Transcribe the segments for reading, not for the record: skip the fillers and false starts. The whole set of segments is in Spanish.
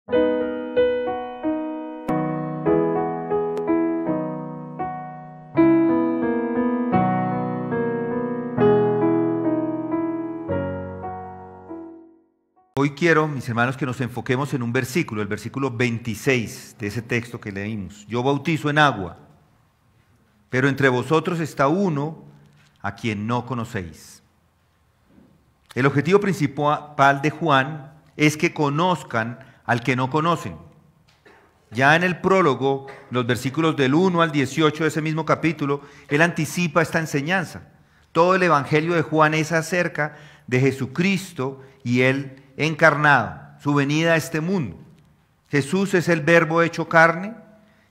Hoy quiero, mis hermanos, que nos enfoquemos en un versículo, el versículo 26 de ese texto que leímos. Yo bautizo en agua, pero entre vosotros está uno a quien no conocéis. El objetivo principal de Juan es que conozcan al que no conocen. Ya en el prólogo, los versículos del 1 al 18 de ese mismo capítulo, él anticipa esta enseñanza. Todo el evangelio de Juan es acerca de Jesucristo y él encarnado, su venida a este mundo. Jesús es el Verbo hecho carne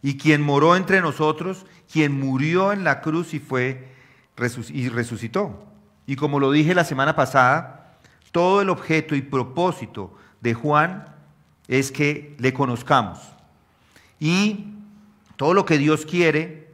y quien moró entre nosotros, quien murió en la cruz y resucitó. Y como lo dije la semana pasada, todo el objeto y propósito de Juan es que le conozcamos. Y todo lo que Dios quiere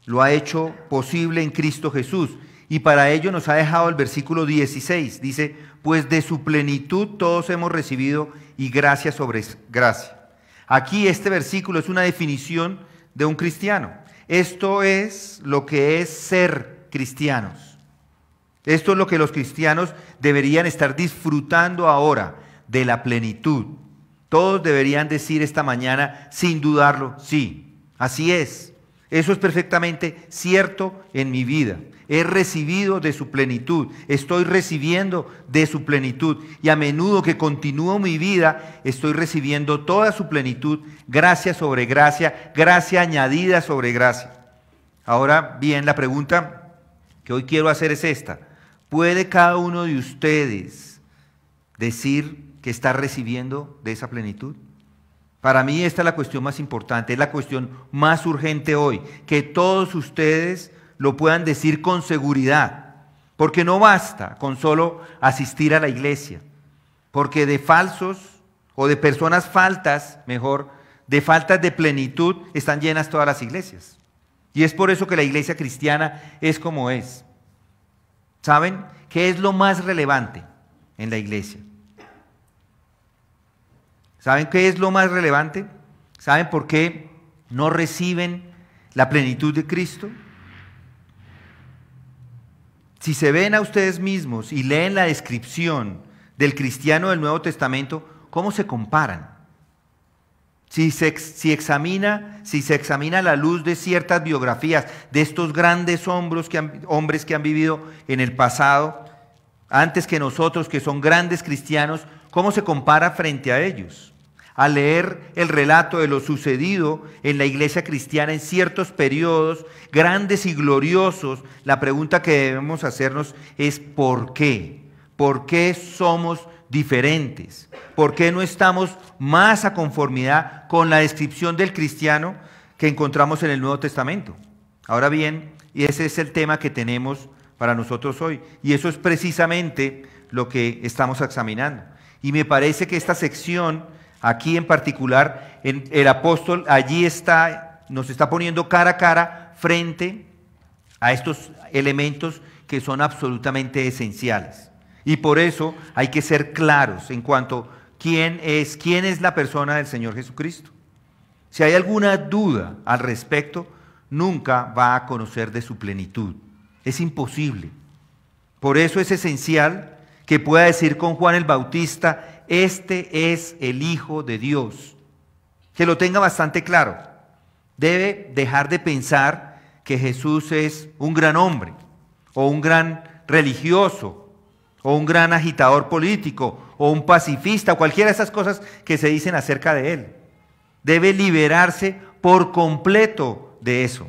lo ha hecho posible en Cristo Jesús. Y para ello nos ha dejado el versículo 16. Dice, pues de su plenitud todos hemos recibido y gracia sobre gracia. Aquí este versículo es una definición de un cristiano. Esto es lo que es ser cristianos. Esto es lo que los cristianos deberían estar disfrutando ahora, de la plenitud. Todos deberían decir esta mañana, sin dudarlo, sí, así es. Eso es perfectamente cierto en mi vida. He recibido de su plenitud, estoy recibiendo de su plenitud y a menudo que continúo mi vida estoy recibiendo toda su plenitud, gracia sobre gracia, gracia añadida sobre gracia. Ahora bien, la pregunta que hoy quiero hacer es esta: ¿puede cada uno de ustedes decir que está recibiendo de esa plenitud? Para mí esta es la cuestión más importante, es la cuestión más urgente hoy, que todos ustedes lo puedan decir con seguridad, porque no basta con solo asistir a la iglesia, porque de falsos o de personas faltas, mejor, de faltas de plenitud están llenas todas las iglesias. Y es por eso que la iglesia cristiana es como es. ¿Saben qué es lo más relevante en la iglesia? ¿Saben qué es lo más relevante? ¿Saben por qué no reciben la plenitud de Cristo? Si se ven a ustedes mismos y leen la descripción del cristiano del Nuevo Testamento, ¿cómo se comparan? Si se examina a la luz de ciertas biografías de estos grandes hombres que han vivido en el pasado, antes que nosotros, que son grandes cristianos, ¿cómo se compara frente a ellos? Al leer el relato de lo sucedido en la iglesia cristiana en ciertos periodos grandes y gloriosos, la pregunta que debemos hacernos es ¿por qué? ¿Por qué somos diferentes? ¿Por qué no estamos más a conformidad con la descripción del cristiano que encontramos en el Nuevo Testamento? Ahora bien, y ese es el tema que tenemos para nosotros hoy, y eso es precisamente lo que estamos examinando. Y me parece que esta sección aquí en particular, el apóstol allí nos está poniendo cara a cara frente a estos elementos que son absolutamente esenciales. Y por eso hay que ser claros en cuanto a quién es la persona del Señor Jesucristo. Si hay alguna duda al respecto, nunca va a conocer de su plenitud. Es imposible. Por eso es esencial que pueda decir con Juan el Bautista: este es el Hijo de Dios. Que lo tenga bastante claro. Debe dejar de pensar que Jesús es un gran hombre, o un gran religioso, o un gran agitador político, o un pacifista, o cualquiera de esas cosas que se dicen acerca de él. Debe liberarse por completo de eso.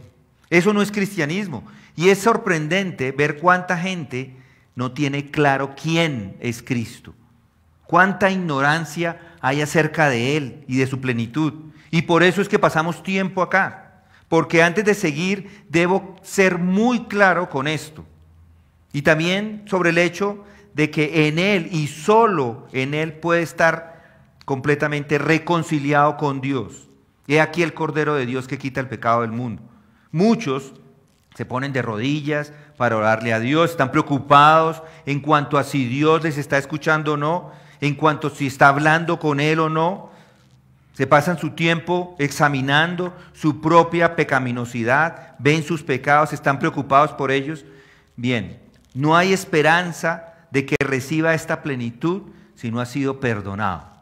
Eso no es cristianismo. Y es sorprendente ver cuánta gente no tiene claro quién es Cristo. Cuánta ignorancia hay acerca de Él y de su plenitud. Y por eso es que pasamos tiempo acá. Porque antes de seguir, debo ser muy claro con esto. Y también sobre el hecho de que en Él y solo en Él puede estar completamente reconciliado con Dios. He aquí el Cordero de Dios que quita el pecado del mundo. Muchos se ponen de rodillas para orarle a Dios, están preocupados en cuanto a si Dios les está escuchando o no. en cuanto si está hablando con él o no. Se pasan su tiempo examinando su propia pecaminosidad, ven sus pecados, están preocupados por ellos. Bien, no hay esperanza de que reciba esta plenitud si no ha sido perdonado.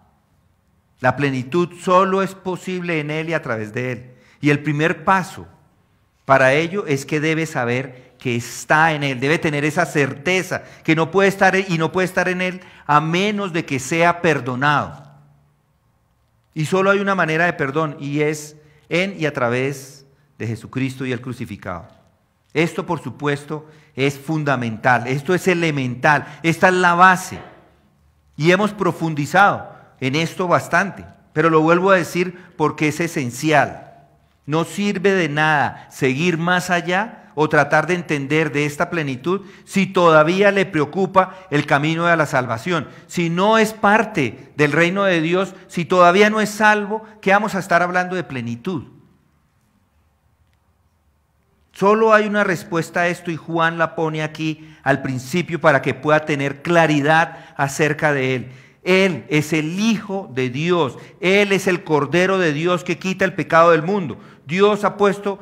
La plenitud solo es posible en Él y a través de Él. Y el primer paso para ello es que debe saber que está en Él, debe tener esa certeza que no puede estar y no puede estar en Él a menos de que sea perdonado. Y solo hay una manera de perdón y es en y a través de Jesucristo y el crucificado. Esto, por supuesto, es fundamental, esto es elemental, esta es la base. Y hemos profundizado en esto bastante, pero lo vuelvo a decir porque es esencial. No sirve de nada seguir más allá o tratar de entender de esta plenitud si todavía le preocupa el camino de la salvación. Si no es parte del reino de Dios, si todavía no es salvo, ¿qué vamos a estar hablando de plenitud? Solo hay una respuesta a esto y Juan la pone aquí al principio para que pueda tener claridad acerca de él. Él es el Hijo de Dios, Él es el Cordero de Dios que quita el pecado del mundo. Dios ha puesto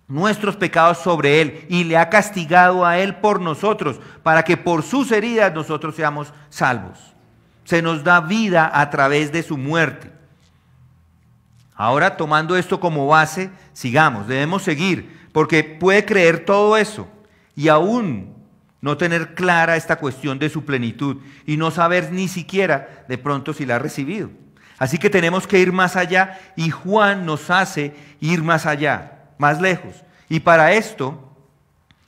nuestros pecados sobre Él y le ha castigado a Él por nosotros, para que por sus heridas nosotros seamos salvos. Se nos da vida a través de su muerte. Ahora, tomando esto como base, sigamos, debemos seguir, porque puede creer todo eso y aún no tener clara esta cuestión de su plenitud y no saber ni siquiera de pronto si la ha recibido. Así que tenemos que ir más allá y Juan nos hace ir más allá, más lejos. Y para esto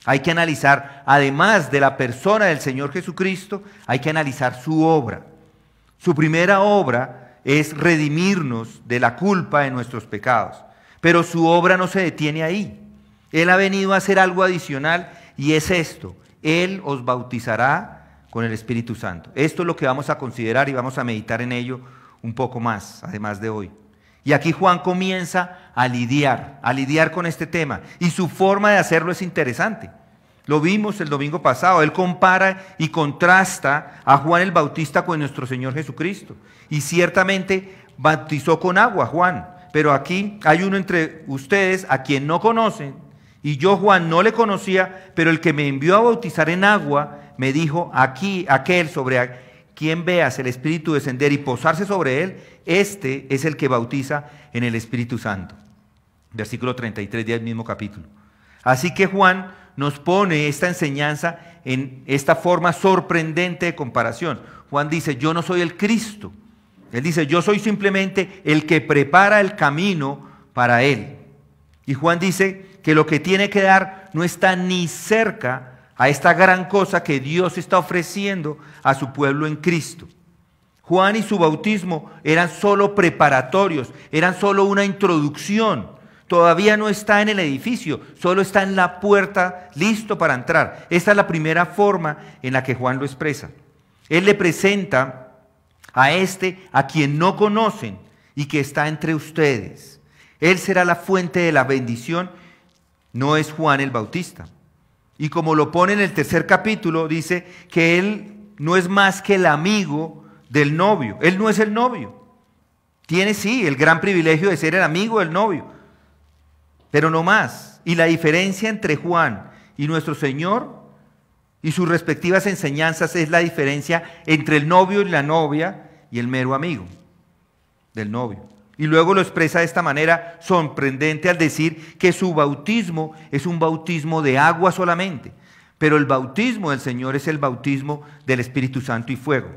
hay que analizar, además de la persona del Señor Jesucristo, hay que analizar su obra. Su primera obra es redimirnos de la culpa de nuestros pecados. Pero su obra no se detiene ahí. Él ha venido a hacer algo adicional y es esto. Él os bautizará con el Espíritu Santo. Esto es lo que vamos a considerar y vamos a meditar en ello un poco más, además de hoy. Y aquí Juan comienza a lidiar con este tema. Y su forma de hacerlo es interesante. Lo vimos el domingo pasado. Él compara y contrasta a Juan el Bautista con nuestro Señor Jesucristo. Y ciertamente bautizó con agua Juan. Pero aquí hay uno entre ustedes a quien no conocen. Y yo, Juan, no le conocía, pero el que me envió a bautizar en agua me dijo, aquí, aquel sobre quien veas el Espíritu descender y posarse sobre él, este es el que bautiza en el Espíritu Santo. Versículo 33 del mismo capítulo. Así que Juan nos pone esta enseñanza en esta forma sorprendente de comparación. Juan dice, yo no soy el Cristo. Él dice, yo soy simplemente el que prepara el camino para él. Y Juan dice que lo que tiene que dar no está ni cerca a esta gran cosa que Dios está ofreciendo a su pueblo en Cristo. Juan y su bautismo eran solo preparatorios, eran solo una introducción. Todavía no está en el edificio, solo está en la puerta listo para entrar. Esta es la primera forma en la que Juan lo expresa. Él le presenta a quien no conocen y que está entre ustedes. Él será la fuente de la bendición, no es Juan el Bautista. Y como lo pone en el tercer capítulo, dice que él no es más que el amigo del novio. Él no es el novio. Tiene sí el gran privilegio de ser el amigo del novio, pero no más. Y la diferencia entre Juan y nuestro Señor y sus respectivas enseñanzas es la diferencia entre el novio y la novia y el mero amigo del novio. Y luego lo expresa de esta manera sorprendente al decir que su bautismo es un bautismo de agua solamente, pero el bautismo del Señor es el bautismo del Espíritu Santo y fuego.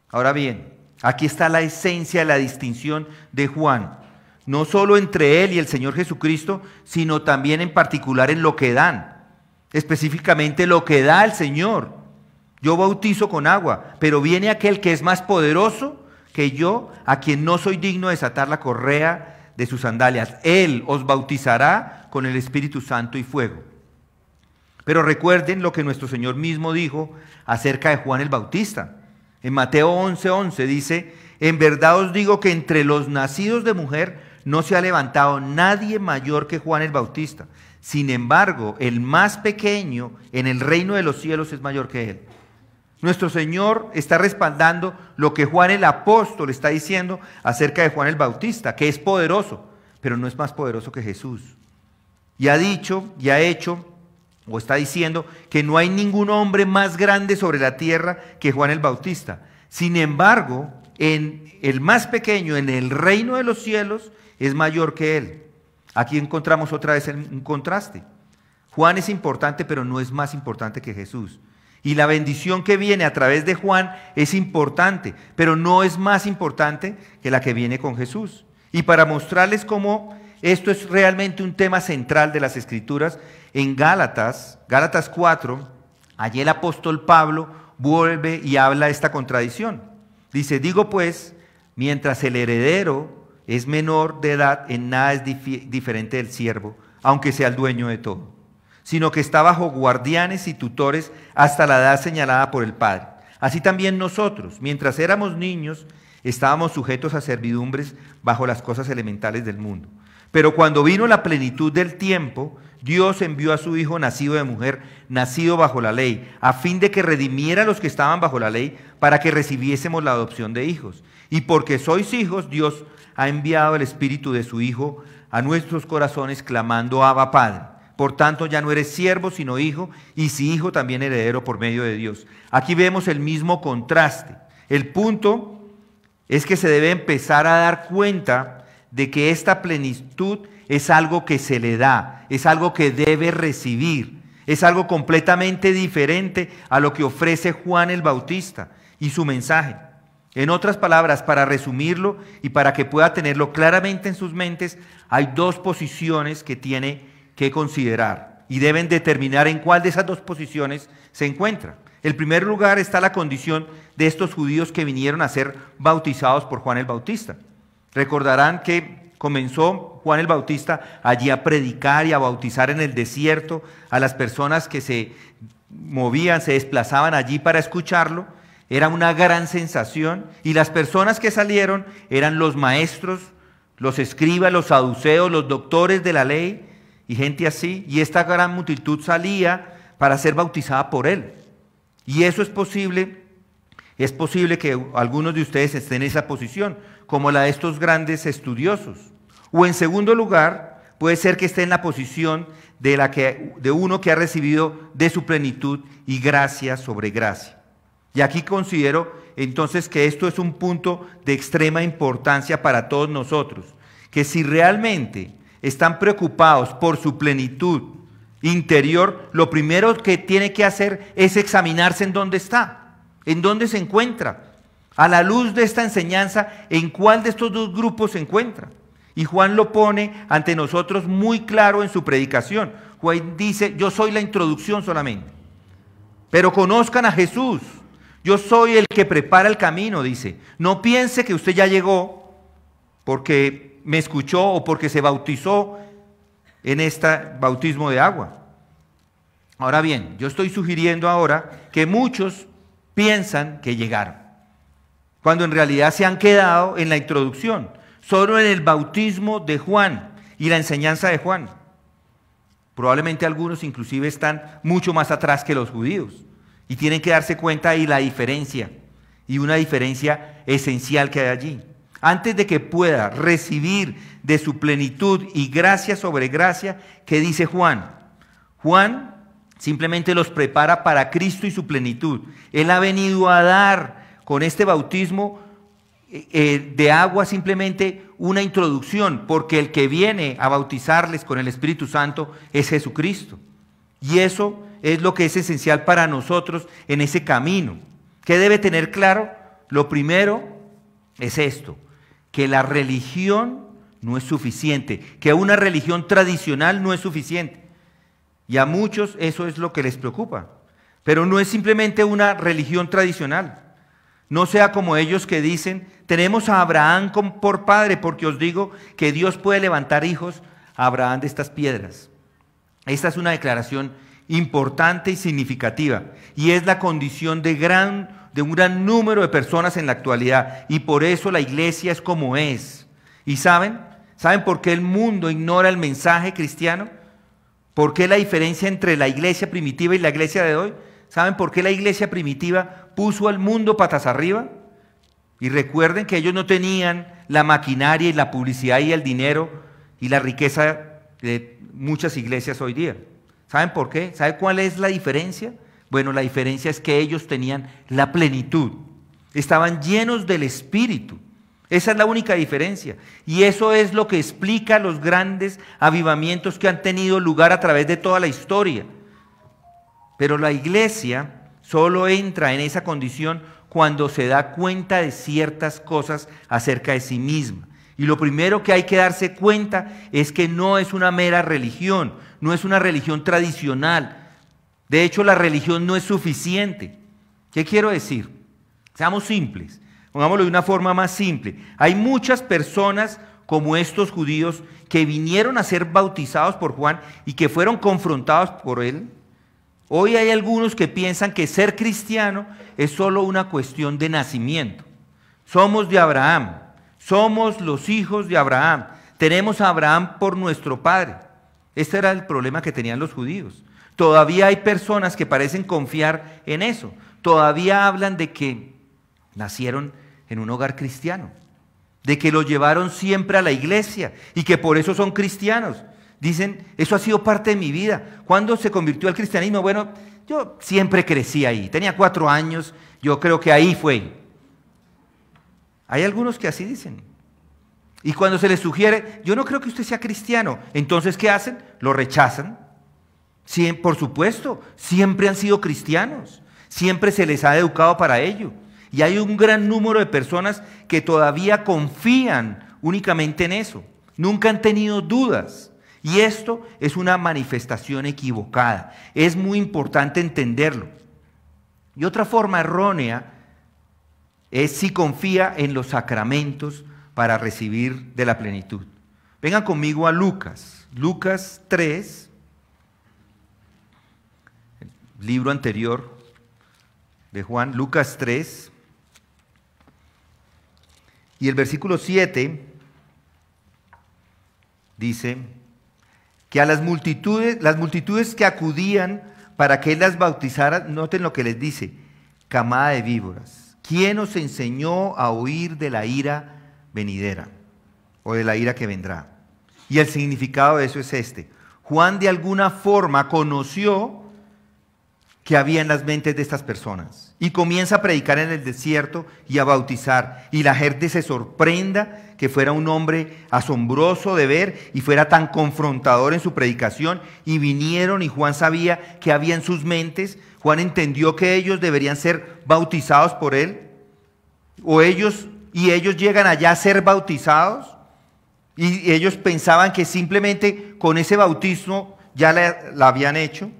Ahora bien, aquí está la esencia de la distinción de Juan, no solo entre él y el Señor Jesucristo, sino también en particular en lo que dan, específicamente lo que da el Señor. Yo bautizo con agua, pero viene aquel que es más poderoso que yo, a quien no soy digno de desatar la correa de sus sandalias. Él os bautizará con el Espíritu Santo y fuego. Pero recuerden lo que nuestro Señor mismo dijo acerca de Juan el Bautista. En Mateo 11:11 dice, en verdad os digo que entre los nacidos de mujer no se ha levantado nadie mayor que Juan el Bautista. Sin embargo, el más pequeño en el reino de los cielos es mayor que él. Nuestro Señor está respaldando lo que Juan el apóstol está diciendo acerca de Juan el Bautista, que es poderoso, pero no es más poderoso que Jesús. Y ha dicho, y ha hecho, o está diciendo que no hay ningún hombre más grande sobre la tierra que Juan el Bautista. Sin embargo, en el más pequeño, en el reino de los cielos, es mayor que él. Aquí encontramos otra vez un contraste. Juan es importante, pero no es más importante que Jesús. Y la bendición que viene a través de Juan es importante, pero no es más importante que la que viene con Jesús. Y para mostrarles cómo esto es realmente un tema central de las Escrituras, en Gálatas 4, allí el apóstol Pablo vuelve y habla de esta contradicción. Dice, digo pues, mientras el heredero es menor de edad, en nada es diferente del siervo, aunque sea el dueño de todo, sino que está bajo guardianes y tutores hasta la edad señalada por el Padre. Así también nosotros, mientras éramos niños, estábamos sujetos a servidumbres bajo las cosas elementales del mundo. Pero cuando vino la plenitud del tiempo, Dios envió a su Hijo nacido de mujer, nacido bajo la ley, a fin de que redimiera a los que estaban bajo la ley, para que recibiésemos la adopción de hijos. Y porque sois hijos, Dios ha enviado el Espíritu de su Hijo a nuestros corazones, clamando, Abba, Padre. Por tanto, ya no eres siervo, sino hijo, y si hijo, también heredero por medio de Dios. Aquí vemos el mismo contraste. El punto es que se debe empezar a dar cuenta de que esta plenitud es algo que se le da, es algo que debe recibir, es algo completamente diferente a lo que ofrece Juan el Bautista y su mensaje. En otras palabras, para resumirlo y para que pueda tenerlo claramente en sus mentes, hay dos posiciones que tiene que considerar y deben determinar en cuál de esas dos posiciones se encuentra. En primer lugar está la condición de estos judíos que vinieron a ser bautizados por Juan el Bautista. Recordarán que comenzó Juan el Bautista allí a predicar y a bautizar en el desierto a las personas que se movían, se desplazaban allí para escucharlo. Era una gran sensación y las personas que salieron eran los maestros, los escribas, los saduceos, los doctores de la ley y gente así. Y esta gran multitud salía para ser bautizada por él. Y eso es posible que algunos de ustedes estén en esa posición, como la de estos grandes estudiosos. O en segundo lugar, puede ser que esté en la posición de uno que ha recibido de su plenitud y gracia sobre gracia. Y aquí considero entonces que esto es un punto de extrema importancia para todos nosotros, que si realmente están preocupados por su plenitud interior, lo primero que tiene que hacer es examinarse en dónde está, en dónde se encuentra. A la luz de esta enseñanza, ¿en cuál de estos dos grupos se encuentra? Y Juan lo pone ante nosotros muy claro en su predicación. Juan dice, yo soy la introducción solamente, pero conozcan a Jesús. Yo soy el que prepara el camino, dice. No piense que usted ya llegó porque me escuchó o porque se bautizó en este bautismo de agua. Ahora bien, yo estoy sugiriendo ahora que muchos piensan que llegaron, cuando en realidad se han quedado en la introducción, solo en el bautismo de Juan y la enseñanza de Juan. Probablemente algunos inclusive están mucho más atrás que los judíos y tienen que darse cuenta de la diferencia, y una diferencia esencial que hay allí. Antes de que pueda recibir de su plenitud y gracia sobre gracia, ¿qué dice Juan? Juan simplemente los prepara para Cristo y su plenitud. Él ha venido a dar con este bautismo de agua simplemente una introducción, porque el que viene a bautizarles con el Espíritu Santo es Jesucristo. Y eso es lo que es esencial para nosotros en ese camino. ¿Qué debe tener claro? Lo primero es esto, que la religión no es suficiente, que una religión tradicional no es suficiente. Y a muchos eso es lo que les preocupa. Pero no es simplemente una religión tradicional. No sea como ellos que dicen, tenemos a Abraham por padre, porque os digo que Dios puede levantar hijos a Abraham de estas piedras. Esta es una declaración importante y significativa, y es la condición de un gran número de personas en la actualidad, y por eso la iglesia es como es. ¿Y saben por qué el mundo ignora el mensaje cristiano? ¿Por qué la diferencia entre la iglesia primitiva y la iglesia de hoy? ¿Saben por qué la iglesia primitiva puso al mundo patas arriba. Y recuerden que ellos no tenían la maquinaria y la publicidad y el dinero y la riqueza de muchas iglesias hoy día. ¿Saben por qué? ¿Saben cuál es la diferencia? Bueno, la diferencia es que ellos tenían la plenitud. Estaban llenos del Espíritu. Esa es la única diferencia. Y eso es lo que explica los grandes avivamientos que han tenido lugar a través de toda la historia. Pero la iglesia solo entra en esa condición cuando se da cuenta de ciertas cosas acerca de sí misma. Y lo primero que hay que darse cuenta es que no es una mera religión, no es una religión tradicional. De hecho, la religión no es suficiente. ¿Qué quiero decir? Seamos simples, pongámoslo de una forma más simple. Hay muchas personas como estos judíos que vinieron a ser bautizados por Juan y que fueron confrontados por él. Hoy hay algunos que piensan que ser cristiano es solo una cuestión de nacimiento. Somos de Abraham, somos los hijos de Abraham, tenemos a Abraham por nuestro padre. Este era el problema que tenían los judíos. Todavía hay personas que parecen confiar en eso. Todavía hablan de que nacieron en un hogar cristiano, de que los llevaron siempre a la iglesia y que por eso son cristianos. Dicen, eso ha sido parte de mi vida. ¿Cuándo se convirtió al cristianismo? Bueno, yo siempre crecí ahí. Tenía 4 años, yo creo que ahí fue. Hay algunos que así dicen. Y cuando se les sugiere, yo no creo que usted sea cristiano, entonces, ¿qué hacen? Lo rechazan. Sí, por supuesto, siempre han sido cristianos. Siempre se les ha educado para ello. Y hay un gran número de personas que todavía confían únicamente en eso. Nunca han tenido dudas. Y esto es una manifestación equivocada. Es muy importante entenderlo. Y otra forma errónea es si confía en los sacramentos para recibir de la plenitud. Vengan conmigo a Lucas. Lucas 3, el libro anterior de Juan, Lucas 3, y el versículo 7 dice que a las multitudes que acudían para que él las bautizara, noten lo que les dice, camada de víboras, ¿quién os enseñó a huir de la ira venidera o de la ira que vendrá? Y el significado de eso es este: Juan de alguna forma conoció que había en las mentes de estas personas y comienza a predicar en el desierto y a bautizar, y la gente se sorprenda que fuera un hombre asombroso de ver y fuera tan confrontador en su predicación, y vinieron y Juan sabía que había en sus mentes. Juan entendió que ellos deberían ser bautizados por él, ellos llegan allá a ser bautizados, y ellos pensaban que simplemente con ese bautismo ya la habían hecho.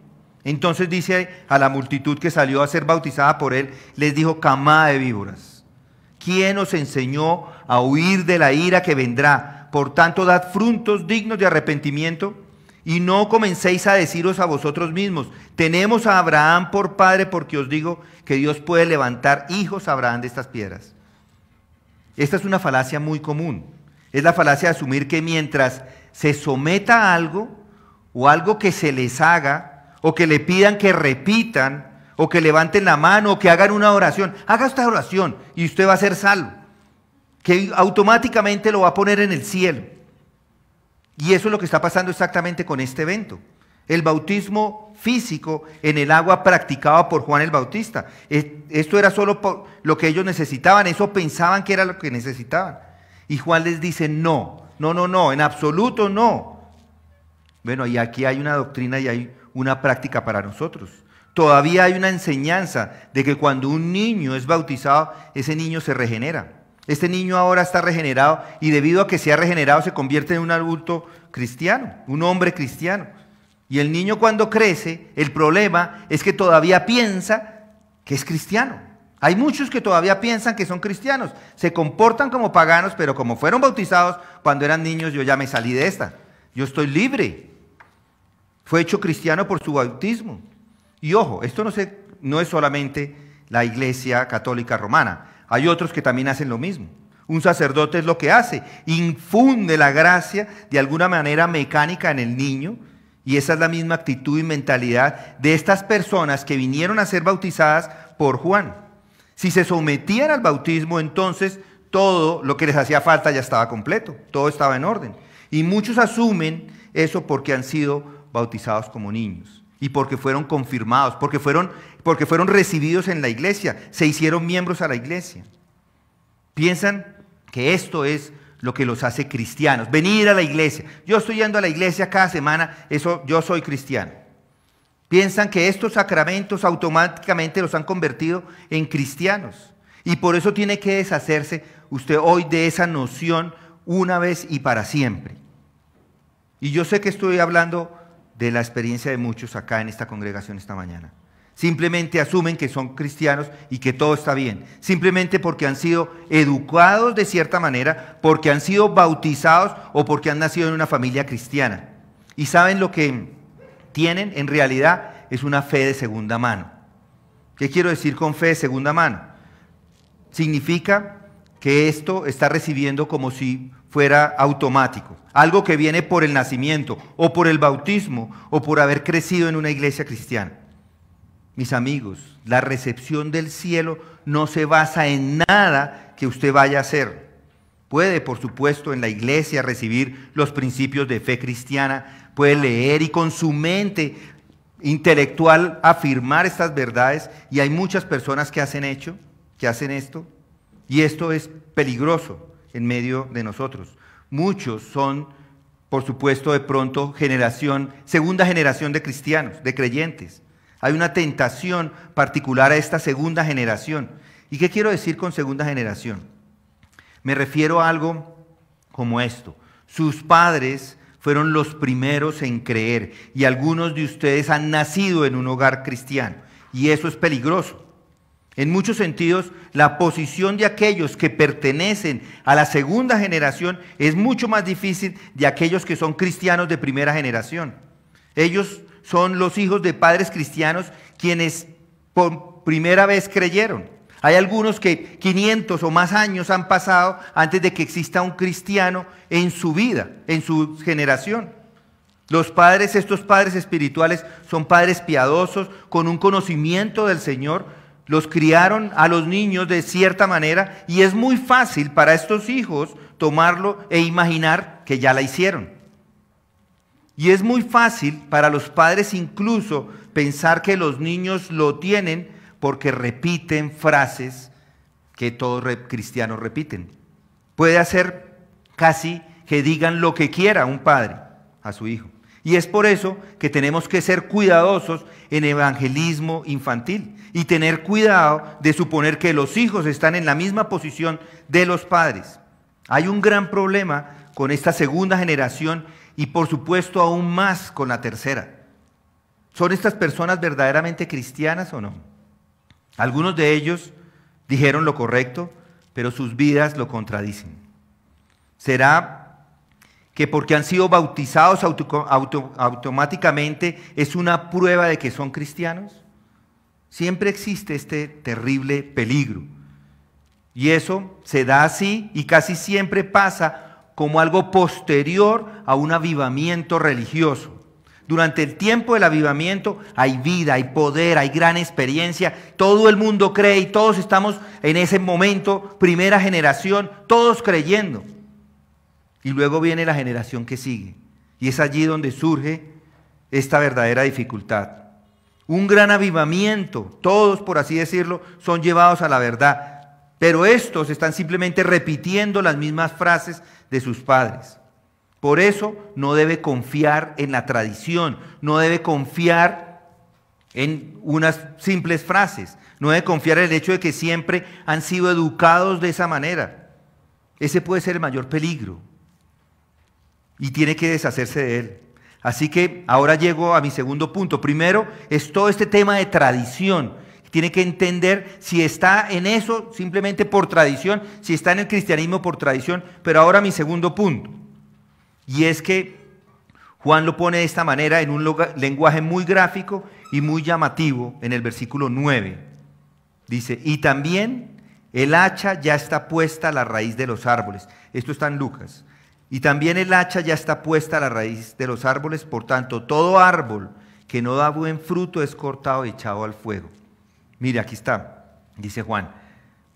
Entonces dice a la multitud que salió a ser bautizada por él, les dijo, camada de víboras, ¿quién os enseñó a huir de la ira que vendrá? Por tanto, dad frutos dignos de arrepentimiento y no comencéis a deciros a vosotros mismos, tenemos a Abraham por padre, porque os digo que Dios puede levantar hijos a Abraham de estas piedras. Esta es una falacia muy común. Es la falacia de asumir que mientras se someta a algo o algo que se les haga, o que le pidan que repitan, o que levanten la mano, o que hagan una oración, haga esta oración y usted va a ser salvo, que automáticamente lo va a poner en el cielo. Y eso es lo que está pasando exactamente con este evento. El bautismo físico en el agua practicado por Juan el Bautista. Esto era solo por lo que ellos necesitaban, eso pensaban que era lo que necesitaban. Y Juan les dice, no, en absoluto no. Bueno, y aquí hay una doctrina y hay una práctica para nosotros. Todavía hay una enseñanza de que cuando un niño es bautizado, ese niño se regenera. Este niño ahora está regenerado y debido a que se ha regenerado se convierte en un adulto cristiano, un hombre cristiano. Y el niño cuando crece, el problema es que todavía piensa que es cristiano. Hay muchos que todavía piensan que son cristianos, se comportan como paganos, pero como fueron bautizados cuando eran niños, yo ya me salí de esta. Yo estoy libre. Fue hecho cristiano por su bautismo. Y ojo, esto no es solamente la Iglesia Católica Romana. Hay otros que también hacen lo mismo. Un sacerdote es lo que hace, infunde la gracia de alguna manera mecánica en el niño, y esa es la misma actitud y mentalidad de estas personas que vinieron a ser bautizadas por Juan. Si se sometían al bautismo, entonces todo lo que les hacía falta ya estaba completo, todo estaba en orden. Y muchos asumen eso porque han sido bautizados como niños y porque fueron confirmados, porque fueron recibidos en la iglesia, se hicieron miembros a la iglesia. Piensan que esto es lo que los hace cristianos, venir a la iglesia. Yo estoy yendo a la iglesia cada semana, eso yo soy cristiano. Piensan que estos sacramentos automáticamente los han convertido en cristianos. Y por eso tiene que deshacerse usted hoy de esa noción una vez y para siempre. Y yo sé que estoy hablando de la experiencia de muchos acá en esta congregación esta mañana. Simplemente asumen que son cristianos y que todo está bien. Simplemente porque han sido educados de cierta manera, porque han sido bautizados o porque han nacido en una familia cristiana. Y saben lo que tienen en realidad es una fe de segunda mano. ¿Qué quiero decir con fe de segunda mano? Significa que esto está recibiendo como si fuera automático, algo que viene por el nacimiento o por el bautismo o por haber crecido en una iglesia cristiana. Mis amigos, la recepción del cielo no se basa en nada que usted vaya a hacer. Puede, por supuesto, en la iglesia recibir los principios de fe cristiana, puede leer y con su mente intelectual afirmar estas verdades, y hay muchas personas que hacen esto, y esto es peligroso en medio de nosotros. Muchos son, por supuesto, de pronto segunda generación de cristianos, de creyentes. Hay una tentación particular a esta segunda generación. ¿Y qué quiero decir con segunda generación? Me refiero a algo como esto. Sus padres fueron los primeros en creer y algunos de ustedes han nacido en un hogar cristiano y eso es peligroso. En muchos sentidos, la posición de aquellos que pertenecen a la segunda generación es mucho más difícil de aquellos que son cristianos de primera generación. Ellos son los hijos de padres cristianos quienes por primera vez creyeron. Hay algunos que 500 o más años han pasado antes de que exista un cristiano en su vida, en su generación. Estos padres espirituales son padres piadosos, con un conocimiento del Señor. Los criaron a los niños de cierta manera y es muy fácil para estos hijos tomarlo e imaginar que ya la hicieron. Y es muy fácil para los padres incluso pensar que los niños lo tienen porque repiten frases que todos cristianos repiten. Puede hacer casi que digan lo que quiera un padre a su hijo. Y es por eso que tenemos que ser cuidadosos en evangelismo infantil y tener cuidado de suponer que los hijos están en la misma posición de los padres. Hay un gran problema con esta segunda generación y por supuesto aún más con la tercera. ¿Son estas personas verdaderamente cristianas o no? Algunos de ellos dijeron lo correcto, pero sus vidas lo contradicen. ¿Será que porque han sido bautizados automáticamente es una prueba de que son cristianos? Siempre existe este terrible peligro. Y eso se da así y casi siempre pasa como algo posterior a un avivamiento religioso. Durante el tiempo del avivamiento hay vida, hay poder, hay gran experiencia, todo el mundo cree y todos estamos en ese momento, primera generación, todos creyendo. Y luego viene la generación que sigue y es allí donde surge esta verdadera dificultad. Un gran avivamiento, todos por así decirlo, son llevados a la verdad, pero estos están simplemente repitiendo las mismas frases de sus padres. Por eso no debe confiar en la tradición, no debe confiar en unas simples frases, no debe confiar en el hecho de que siempre han sido educados de esa manera. Ese puede ser el mayor peligro y tiene que deshacerse de él. Así que ahora llego a mi segundo punto. Primero es todo este tema de tradición. Tiene que entender si está en eso simplemente por tradición, si está en el cristianismo por tradición. Pero ahora mi segundo punto. Y es que Juan lo pone de esta manera en un lenguaje muy gráfico y muy llamativo en el versículo 9. Dice, y también el hacha ya está puesta a la raíz de los árboles. Esto está en Lucas. Y también el hacha ya está puesta a la raíz de los árboles, por tanto, todo árbol que no da buen fruto es cortado y echado al fuego. Mire, aquí está, dice Juan,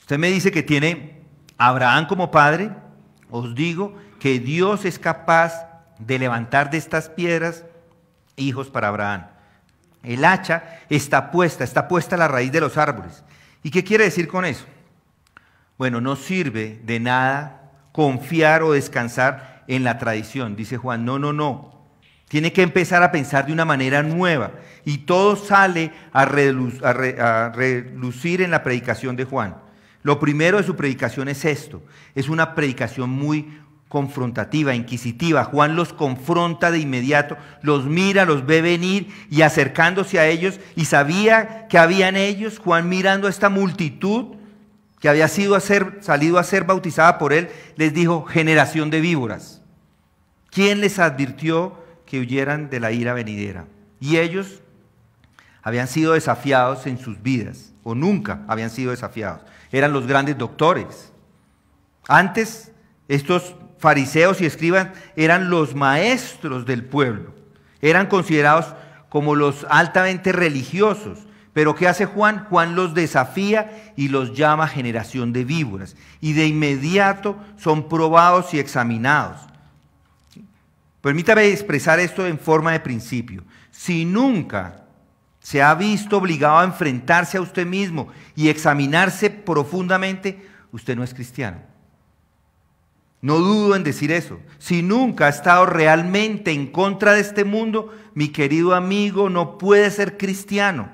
Usted me dice que tiene a Abraham como padre. Os digo que Dios es capaz de levantar de estas piedras hijos para Abraham. El hacha está puesta a la raíz de los árboles. ¿Y qué quiere decir con eso? Bueno, no sirve de nada confiar o descansar en la tradición, dice Juan. No. Tiene que empezar a pensar de una manera nueva. Y todo sale a relucir en la predicación de Juan. Lo primero de su predicación es esto. Es una predicación muy confrontativa, inquisitiva. Juan los confronta de inmediato, los mira, los ve venir y acercándose a ellos, y sabía que había en ellos. Juan, mirando a esta multitud que había salido a ser bautizada por él, les dijo: generación de víboras. ¿Quién les advirtió que huyeran de la ira venidera? Y ellos habían sido desafiados en sus vidas, o nunca habían sido desafiados. Eran los grandes doctores. Antes, estos fariseos y escribas eran los maestros del pueblo. Eran considerados como los altamente religiosos. Pero ¿qué hace Juan? Juan los desafía y los llama generación de víboras. Y de inmediato son probados y examinados. Permítame expresar esto en forma de principio. Si nunca se ha visto obligado a enfrentarse a usted mismo y examinarse profundamente, usted no es cristiano. No dudo en decir eso. Si nunca ha estado realmente en contra de este mundo, mi querido amigo, no puede ser cristiano.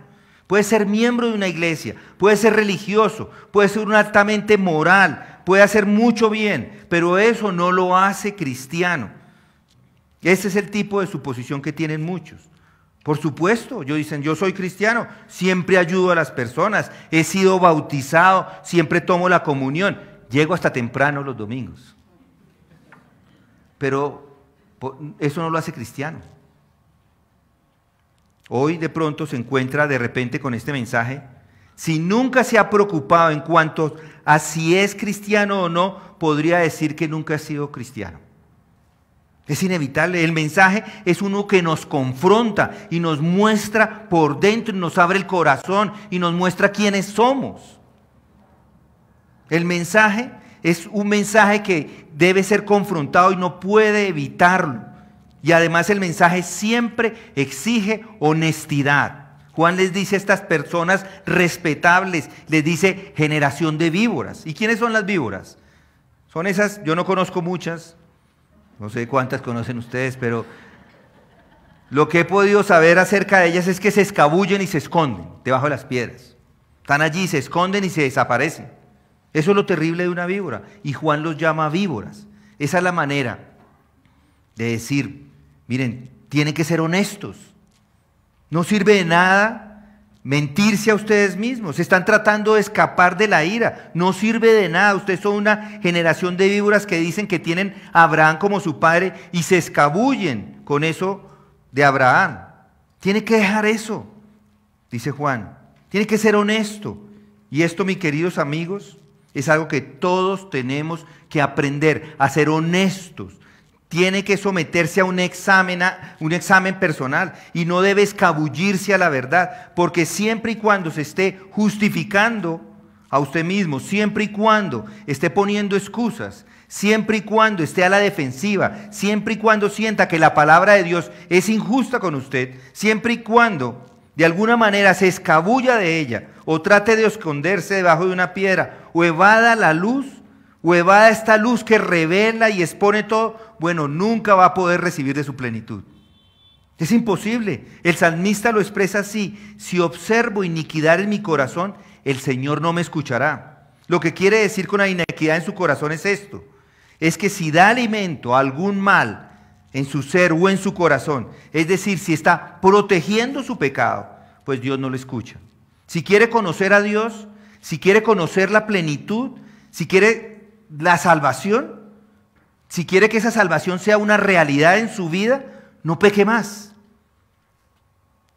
Puede ser miembro de una iglesia, puede ser religioso, puede ser un altamente moral, puede hacer mucho bien, pero eso no lo hace cristiano. Ese es el tipo de suposición que tienen muchos. Por supuesto, ellos dicen: yo soy cristiano, siempre ayudo a las personas, he sido bautizado, siempre tomo la comunión, llego hasta temprano los domingos. Pero eso no lo hace cristiano. Hoy de pronto se encuentra de repente con este mensaje. Si nunca se ha preocupado en cuanto a si es cristiano o no, podría decir que nunca ha sido cristiano. Es inevitable. El mensaje es uno que nos confronta y nos muestra por dentro, y nos abre el corazón y nos muestra quiénes somos. El mensaje es un mensaje que debe ser confrontado y no puede evitarlo. Y además el mensaje siempre exige honestidad. Juan les dice a estas personas respetables, les dice generación de víboras. ¿Y quiénes son las víboras? Son esas, yo no conozco muchas, no sé cuántas conocen ustedes, pero lo que he podido saber acerca de ellas es que se escabullen y se esconden debajo de las piedras. Están allí, se esconden y se desaparecen. Eso es lo terrible de una víbora. Y Juan los llama víboras. Esa es la manera de decir: miren, tienen que ser honestos. No sirve de nada mentirse a ustedes mismos. Están tratando de escapar de la ira. No sirve de nada. Ustedes son una generación de víboras que dicen que tienen a Abraham como su padre y se escabullen con eso de Abraham. Tiene que dejar eso, dice Juan. Tiene que ser honesto. Y esto, mis queridos amigos, es algo que todos tenemos que aprender, a ser honestos. Tiene que someterse a un examen personal y no debe escabullirse a la verdad, porque siempre y cuando se esté justificando a usted mismo, siempre y cuando esté poniendo excusas, siempre y cuando esté a la defensiva, siempre y cuando sienta que la palabra de Dios es injusta con usted, siempre y cuando de alguna manera se escabulla de ella o trate de esconderse debajo de una piedra o evada la luz, o evada esta luz que revela y expone todo, bueno, nunca va a poder recibir de su plenitud. Es imposible. El salmista lo expresa así: si observo iniquidad en mi corazón, el Señor no me escuchará. Lo que quiere decir con la iniquidad en su corazón es esto: es que si da alimento a algún mal en su ser o en su corazón, es decir, si está protegiendo su pecado, pues Dios no lo escucha. Si quiere conocer a Dios, si quiere conocer la plenitud, si quiere la salvación, si quiere que esa salvación sea una realidad en su vida, no peque más.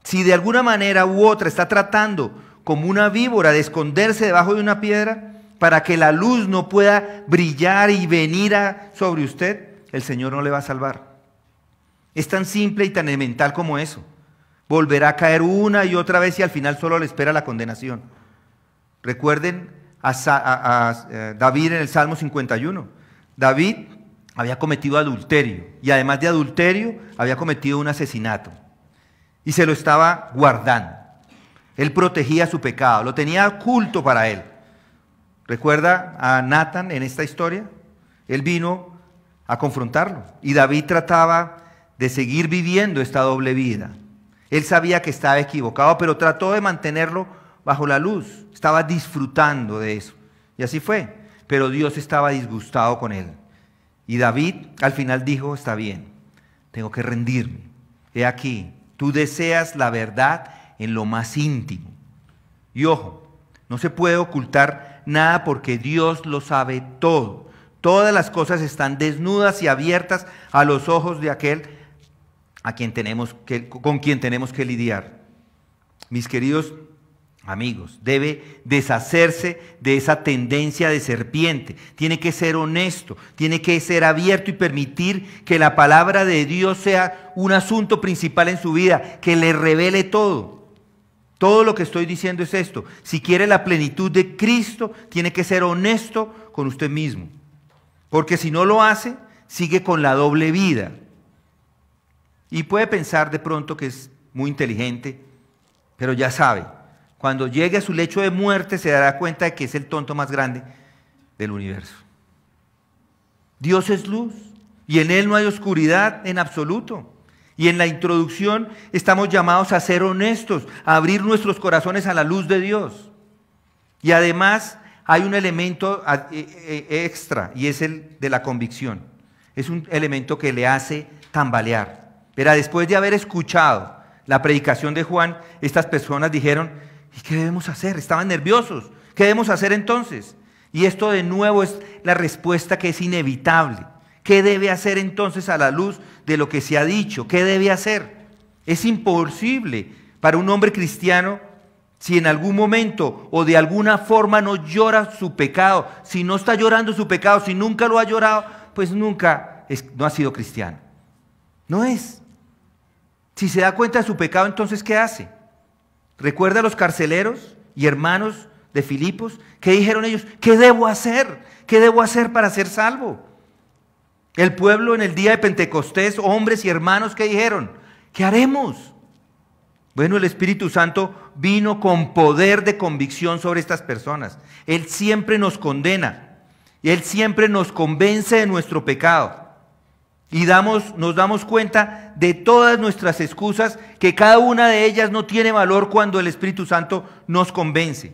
Si de alguna manera u otra está tratando como una víbora de esconderse debajo de una piedra para que la luz no pueda brillar y venir sobre usted, el Señor no le va a salvar. Es tan simple y tan elemental como eso. Volverá a caer una y otra vez y al final solo le espera la condenación. Recuerden David en el Salmo 51. David había cometido adulterio y además de adulterio había cometido un asesinato y se lo estaba guardando. Él protegía su pecado, lo tenía oculto para él. ¿Recuerda a Natán en esta historia? Él vino a confrontarlo y David trataba de seguir viviendo esta doble vida. Él sabía que estaba equivocado, pero trató de mantenerlo bajo la luz. Estaba disfrutando de eso. Y así fue. Pero Dios estaba disgustado con él. Y David al final dijo, está bien, tengo que rendirme. He aquí, tú deseas la verdad en lo más íntimo. Y ojo, no se puede ocultar nada porque Dios lo sabe todo. Todas las cosas están desnudas y abiertas a los ojos de aquel con quien tenemos que lidiar. Mis queridos amigos, debe deshacerse de esa tendencia de serpiente. Tiene que ser honesto, tiene que ser abierto y permitir que la palabra de Dios sea un asunto principal en su vida, que le revele todo. Todo lo que estoy diciendo es esto. Si quiere la plenitud de Cristo, tiene que ser honesto con usted mismo. Porque si no lo hace, sigue con la doble vida. Y puede pensar de pronto que es muy inteligente, pero ya sabe, cuando llegue a su lecho de muerte se dará cuenta de que es el tonto más grande del universo. Dios es luz y en Él no hay oscuridad en absoluto. Y en la introducción estamos llamados a ser honestos, a abrir nuestros corazones a la luz de Dios. Y además hay un elemento extra y es el de la convicción. Es un elemento que le hace tambalear. Pero después de haber escuchado la predicación de Juan, estas personas dijeron, ¿y qué debemos hacer? Estaban nerviosos. ¿Qué debemos hacer entonces? Y esto de nuevo es la respuesta que es inevitable. ¿Qué debe hacer entonces a la luz de lo que se ha dicho? ¿Qué debe hacer? Es imposible para un hombre cristiano, si en algún momento o de alguna forma no llora su pecado, si no está llorando su pecado, si nunca lo ha llorado, pues no ha sido cristiano. No es. Si se da cuenta de su pecado, entonces ¿qué hace? ¿Recuerda a los carceleros y hermanos de Filipos? ¿Qué dijeron ellos? ¿Qué debo hacer? ¿Qué debo hacer para ser salvo? El pueblo en el día de Pentecostés, hombres y hermanos, ¿qué dijeron? ¿Qué haremos? Bueno, el Espíritu Santo vino con poder de convicción sobre estas personas. Él siempre nos condena y Él siempre nos convence de nuestro pecado. Y nos damos cuenta de todas nuestras excusas, que cada una de ellas no tiene valor cuando el Espíritu Santo nos convence.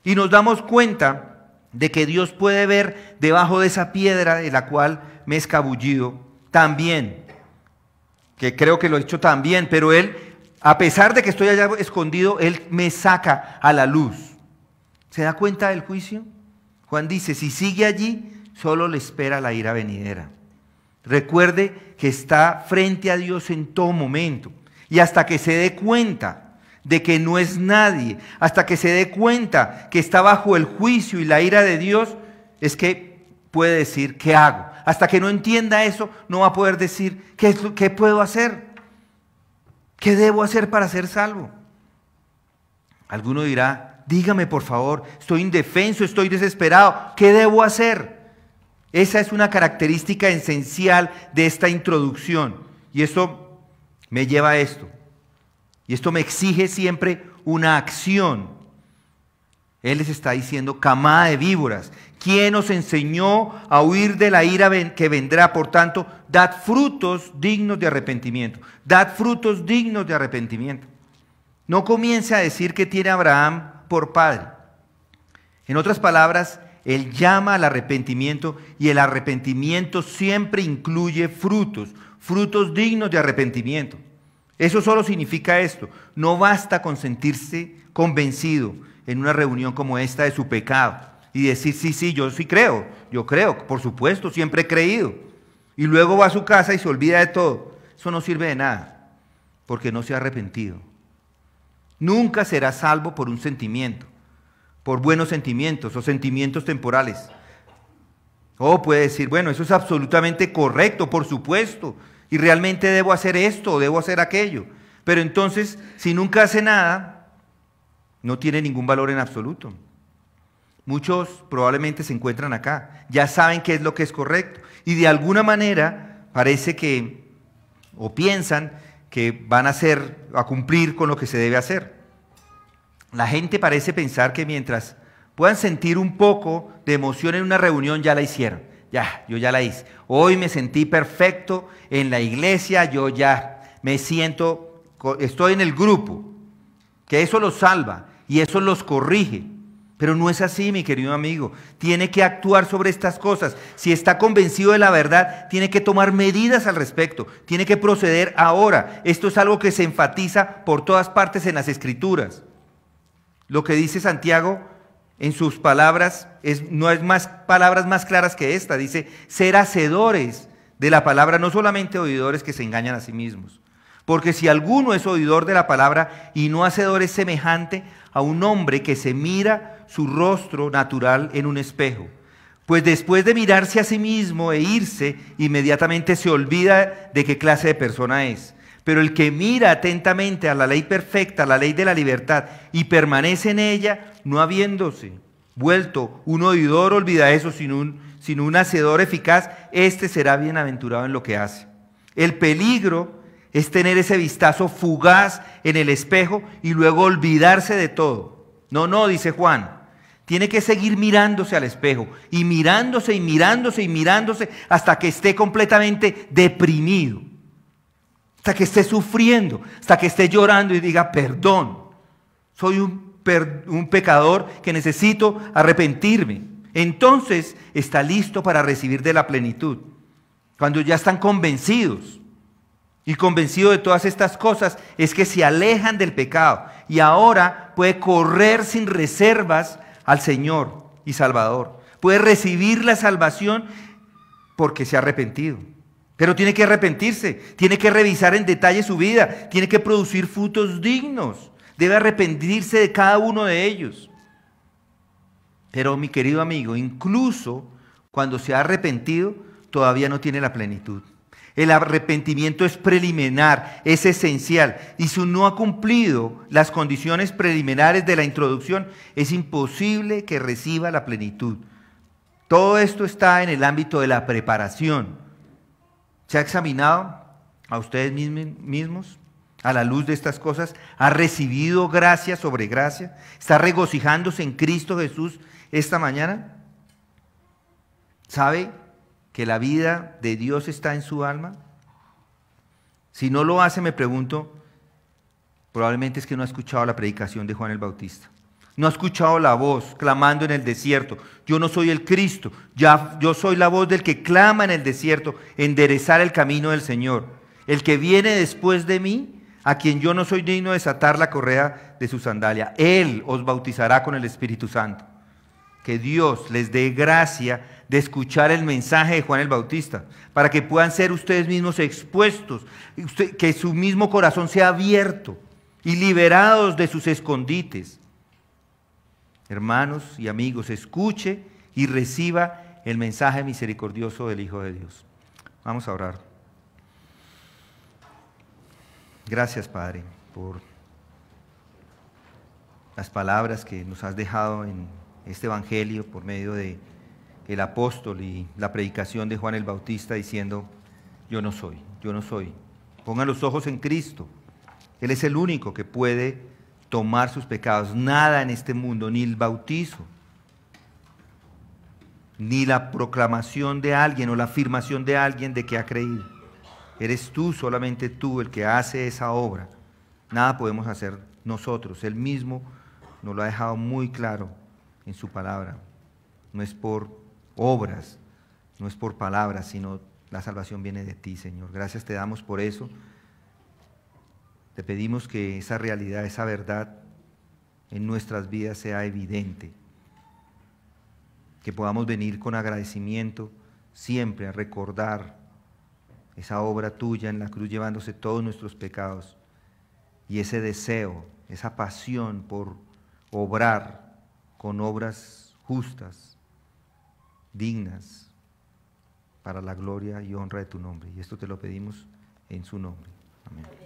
Y nos damos cuenta de que Dios puede ver debajo de esa piedra de la cual me he escabullido también, que creo que lo he hecho también, pero Él, a pesar de que estoy allá escondido, Él me saca a la luz. ¿Se da cuenta del juicio? Juan dice, si sigue allí, solo le espera la ira venidera. Recuerde que está frente a Dios en todo momento. Y hasta que se dé cuenta de que no es nadie, hasta que se dé cuenta que está bajo el juicio y la ira de Dios, es que puede decir, ¿qué hago? Hasta que no entienda eso, no va a poder decir, ¿qué puedo hacer? ¿Qué debo hacer para ser salvo? Alguno dirá, dígame por favor, estoy indefenso, estoy desesperado, ¿qué debo hacer? Esa es una característica esencial de esta introducción. Y esto me lleva a esto. Y esto me exige siempre una acción. Él les está diciendo, camada de víboras, ¿quién os enseñó a huir de la ira que vendrá? Por tanto, dad frutos dignos de arrepentimiento. Dad frutos dignos de arrepentimiento. No comience a decir que tiene a Abraham por padre. En otras palabras, Él llama al arrepentimiento y el arrepentimiento siempre incluye frutos, frutos dignos de arrepentimiento. Eso solo significa esto. No basta con sentirse convencido en una reunión como esta de su pecado y decir, sí, yo creo, por supuesto, siempre he creído. Y luego va a su casa y se olvida de todo. Eso no sirve de nada, porque no se ha arrepentido. Nunca será salvo por un sentimiento, por buenos sentimientos o sentimientos temporales. O puede decir, bueno, eso es absolutamente correcto, por supuesto, y realmente debo hacer esto o debo hacer aquello. Pero entonces, si nunca hace nada, no tiene ningún valor en absoluto. Muchos probablemente se encuentran acá, ya saben qué es lo que es correcto y de alguna manera parece que, o piensan que van a cumplir con lo que se debe hacer. La gente parece pensar que mientras puedan sentir un poco de emoción en una reunión ya la hicieron. Yo ya la hice. Hoy me sentí perfecto en la iglesia, yo ya me siento, estoy en el grupo, que eso los salva y eso los corrige. Pero no es así, mi querido amigo. Tiene que actuar sobre estas cosas. Si está convencido de la verdad, tiene que tomar medidas al respecto. Tiene que proceder ahora. Esto es algo que se enfatiza por todas partes en las Escrituras. Lo que dice Santiago en sus palabras no es más palabras más claras que esta. Dice, ser hacedores de la palabra, no solamente oidores que se engañan a sí mismos. Porque si alguno es oidor de la palabra y no hacedor, es semejante a un hombre que se mira su rostro natural en un espejo. Pues después de mirarse a sí mismo e irse, inmediatamente se olvida de qué clase de persona es. Pero el que mira atentamente a la ley perfecta, a la ley de la libertad, y permanece en ella, no habiéndose vuelto un oidor olvidadizo, sino un hacedor eficaz, éste será bienaventurado en lo que hace. El peligro es tener ese vistazo fugaz en el espejo y luego olvidarse de todo. No, dice Juan, tiene que seguir mirándose al espejo y mirándose y mirándose y mirándose hasta que esté completamente deprimido, hasta que esté sufriendo, hasta que esté llorando y diga, perdón, soy un pecador que necesito arrepentirme. Entonces está listo para recibir de la plenitud. Cuando ya están convencidos y convencidos de todas estas cosas, es que se alejan del pecado y ahora puede correr sin reservas al Señor y Salvador. Puede recibir la salvación porque se ha arrepentido. Pero tiene que arrepentirse, tiene que revisar en detalle su vida, tiene que producir frutos dignos, debe arrepentirse de cada uno de ellos. Pero mi querido amigo, incluso cuando se ha arrepentido, todavía no tiene la plenitud. El arrepentimiento es preliminar, es esencial, y si no ha cumplido las condiciones preliminares de la introducción, es imposible que reciba la plenitud. Todo esto está en el ámbito de la preparación. ¿Se ha examinado a ustedes mismos a la luz de estas cosas? ¿Ha recibido gracia sobre gracia? ¿Está regocijándose en Cristo Jesús esta mañana? ¿Sabe que la vida de Dios está en su alma? Si no lo hace, me pregunto, probablemente es que no ha escuchado la predicación de Juan el Bautista. No ha escuchado la voz clamando en el desierto. Yo no soy el Cristo, yo soy la voz del que clama en el desierto, enderezar el camino del Señor. El que viene después de mí, a quien yo no soy digno de desatar la correa de su sandalia. Él os bautizará con el Espíritu Santo. Que Dios les dé gracia de escuchar el mensaje de Juan el Bautista, para que puedan ser ustedes mismos expuestos, que su mismo corazón sea abierto y liberados de sus escondites. Hermanos y amigos, escuche y reciba el mensaje misericordioso del Hijo de Dios. Vamos a orar. Gracias, Padre, por las palabras que nos has dejado en este evangelio por medio de el apóstol y la predicación de Juan el Bautista diciendo, yo no soy. Pongan los ojos en Cristo. Él es el único que puede tomar sus pecados. Nada en este mundo, ni el bautizo, ni la proclamación de alguien o la afirmación de alguien de que ha creído. Eres tú, solamente tú, el que hace esa obra. Nada podemos hacer nosotros. Él mismo nos lo ha dejado muy claro en su palabra. No es por obras, no es por palabras, sino la salvación viene de ti, Señor. Gracias te damos por eso. Te pedimos que esa realidad, esa verdad en nuestras vidas sea evidente. Que podamos venir con agradecimiento siempre a recordar esa obra tuya en la cruz llevándose todos nuestros pecados y ese deseo, esa pasión por obrar con obras justas, dignas, para la gloria y honra de tu nombre. Y esto te lo pedimos en su nombre. Amén.